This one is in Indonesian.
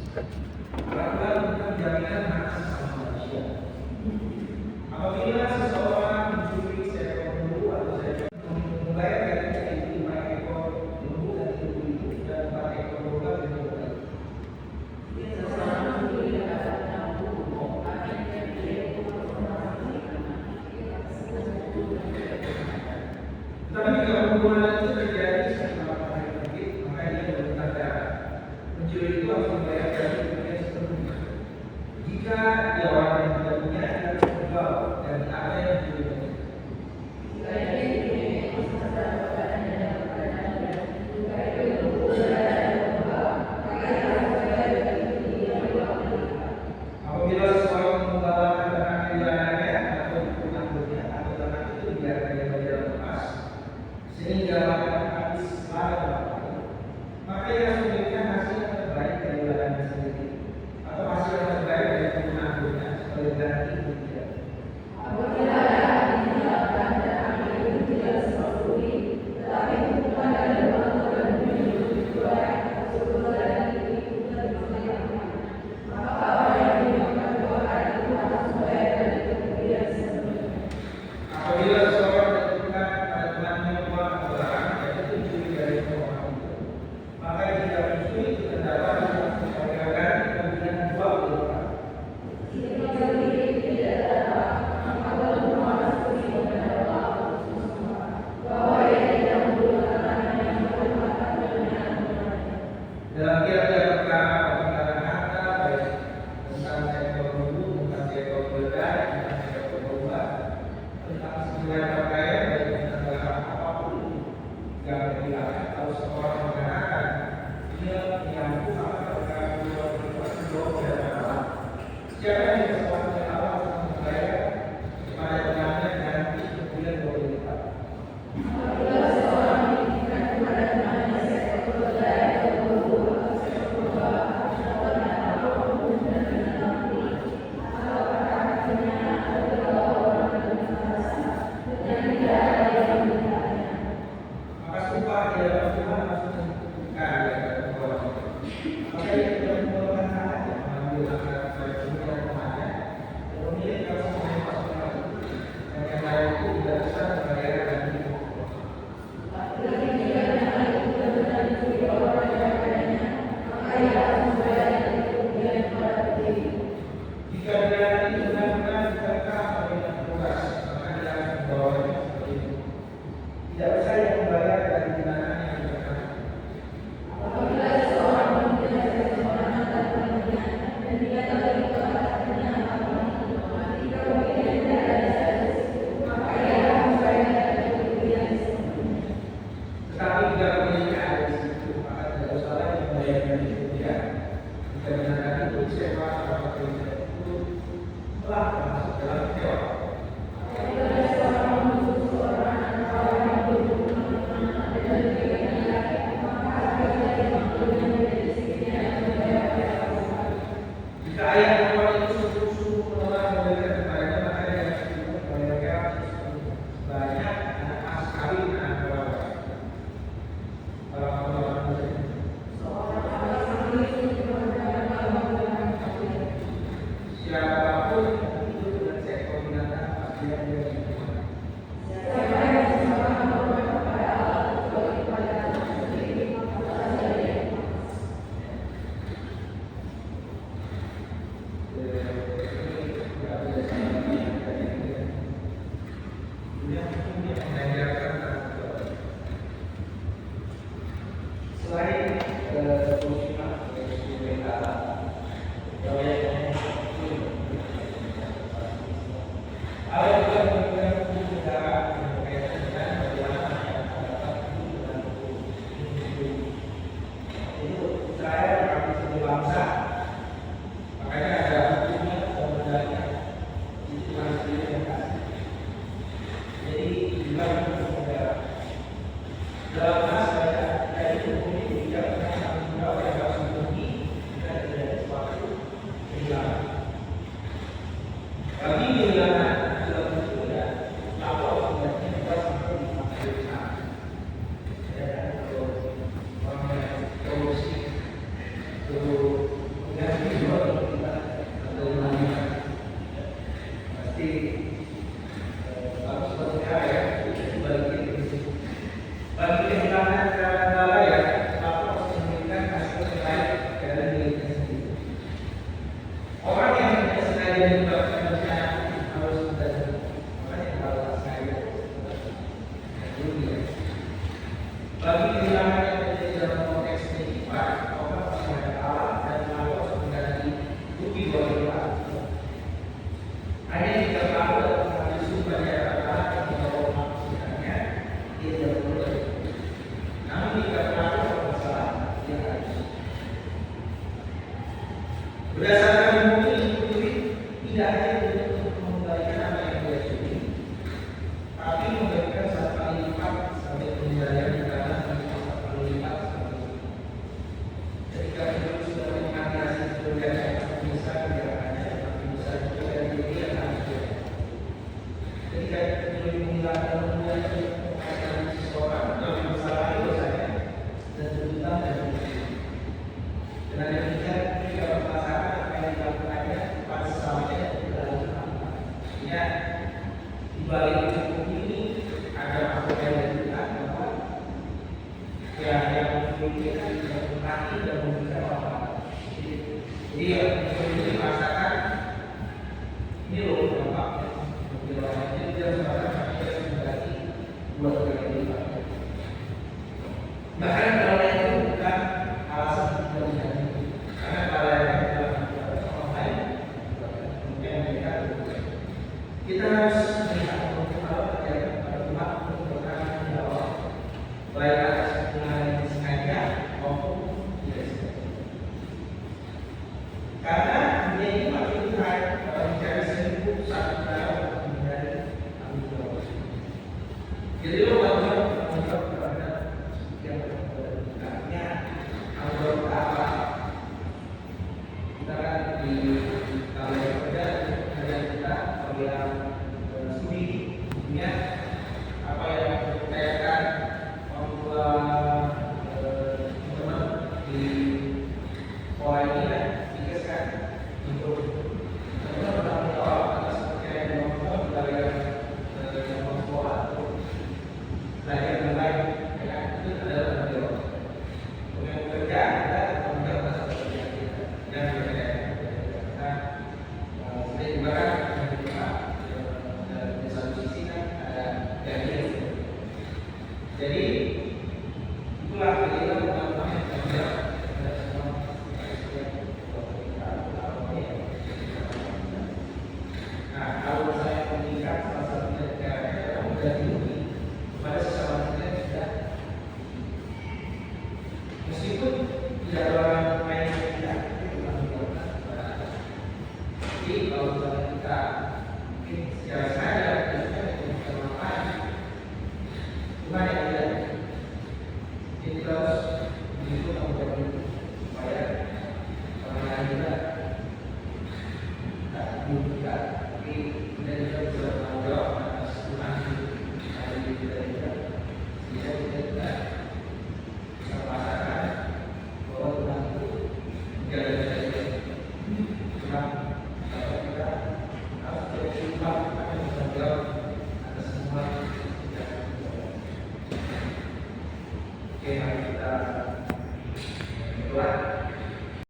Peraturan tentang jaminan hak asasi manusia. Apabila seseorang mencuri seekor lembu atau seekor membayar ganti itu 5 ekor lembu dan 1.000 dan 4 ekor domba dan domba. Tetapi jika pembunuhan itu terjadi setelah hari terbit, maka dia berhutang darah. Pencuri itu harus membayar ganti kerugian sepenuhnya. Jika dia orang yang tidak punya, dia harus menjual dan ada yang dicuri. Apabila seseorang membawa ternak di ladangnya atau di punggungnya atau ternak itu dibiarkan di jalan lepas sehingga ladang habis ladang waktu, maka ia harus memberikan hasil yang terbaik dari ladangnya sendiri atau hasil yang terbaik dari punggungnya sebagai ganti kerugian. Apabila seseorang menentukan pada temannya uang atau barang yang itu dicuri dari orang itu, maka jika pencuri itu terdapat sebagai ganti kemudian dijual ke orang. Dalam tiap-tiap perkara perkara harta baik tentang seekor lembu, tentang seekor keledai, tentang seekor domba, tentang sebuah pakaian baik tentang barang apapun yang dilarang kalau seorang mengatakan dia menyambut apa perkara kedua tidak masalah. Siapa yang sesuatu yang awal untuk membayar kepada temannya nanti kemudian 2 kali lipat. Maka sumpah di hadapan Tuhan harus ditentukan di hadapan orang itu. Maka ia tidak memperlukan hak yang mengambil anggaran sebagai kemudian temannya dan memilih kalau semuanya pasukan itu dan yang lain itu tidak bisa membayar ganti kerugian. Jika dia itu benar-benar diterkam oleh petugas, maka dia harus membawanya seperti itu. Tidak bisa yang membayar dari tindakan yang diterkam. Tetapi jika pemiliknya ada di situ, maka tidak usah lagi membayar ganti kerugian. Jika tindakan itu disewa atau kerja itu telah termasuk dalam sewa. Jika ayah perempuan itu sungguh-sungguh menolak memberikan kepadanya, maka dia harus membayar sebanyak anak mas kawin anak perawan. Siapapun yang hidup dengan seekor binatang pasti dia dihukum. Selain muslimah ada juga pemilihan hukum negara yang berkaitan dengan bagaimana masyarakat dapat hidup dan hidup. Itu Israel kami sebagai bangsa, makanya ada hukumnya dan berdasarkan itu sendiri yang kasih. Jadi juga hukum negara. Dalam hal saya itu hukum itu tidak pernah tanggung jawab yang harus dipenuhi jika terjadi suatu kehilangan. Bagi kehilangan dalam bentuk ya, apa akibatnya kita sampai di masa depan. Ya, kalau orang yang korupsi, itu Berdasarkan buku ini tidak hanya untuk mengembalikan apa yang dia curi, tapi memberikan satu kali lipat sampai penilaian di dalam satu kali lipat sampai ketika kita sudah menikmati hasil curian yang bisa gerakannya, bisa juga dari diri yang hancur. Ketika kita menghilangkan hubungan dengan seseorang, yang masalah itu saja dan tuntutan dan dengan demikian kita merasakan apa yang dilakukannya pada sesamanya dalam ya di balik hukum ini ada apa yang dilakukan bahwa ya yang memikirkan mengikuti dan memberikan apa jadi yang ini merasakan ini loh dampaknya dampaknya dia merasakan dia sebagai buat kali lipat bahkan kalau itu bukan alasan tidak karena kalau yang orang lain mungkin mereka kita harus melihat untuk hal yang pada umat untuk bertanggung jawab baik atas hubungan yang disengaja maupun tidak sengaja. Karena dunia ini makin berat kalau mencari seribu satu cara untuk menghindari tanggung jawab. Jadi lo wajib bertanggung jawab terhadap yang berpengaruhnya tanggung jawab apa? Kita kan di kalau yang kerja ada kita pemilihan studi dunia apa yang berkaitan membuat teman di sekolah ini kan dikasihkan untuk teman bertanggung jawab atas pekerjaan yang dilakukan dari sekolah atau belajar dengan baik ya itu adalah tanggung jawab. Untuk yang bekerja kita tanggung jawab atas pekerjaan kita dan bekerja saya juga kan dari satu sisi kan ada gaji jadi itulah kita bukan yang kerja ada semua nah kalau saya mengingat salah satu caranya adalah menjadi kepada sesama kita tidak meskipun tidak ada orang lain yang tidak jadi kalau misalnya kita mungkin secara sadar kita bisa melakukan bukan yang tidak jadi kita harus begitu tanggung jawab supaya orang lain juga tidak juga tapi kita juga bisa bertanggung jawab atas Tuhan dari diri kita juga sehingga kita juga bisa merasakan bahwa Tuhan itu menjaga kita Tuhan Oke, mari kita berdoa.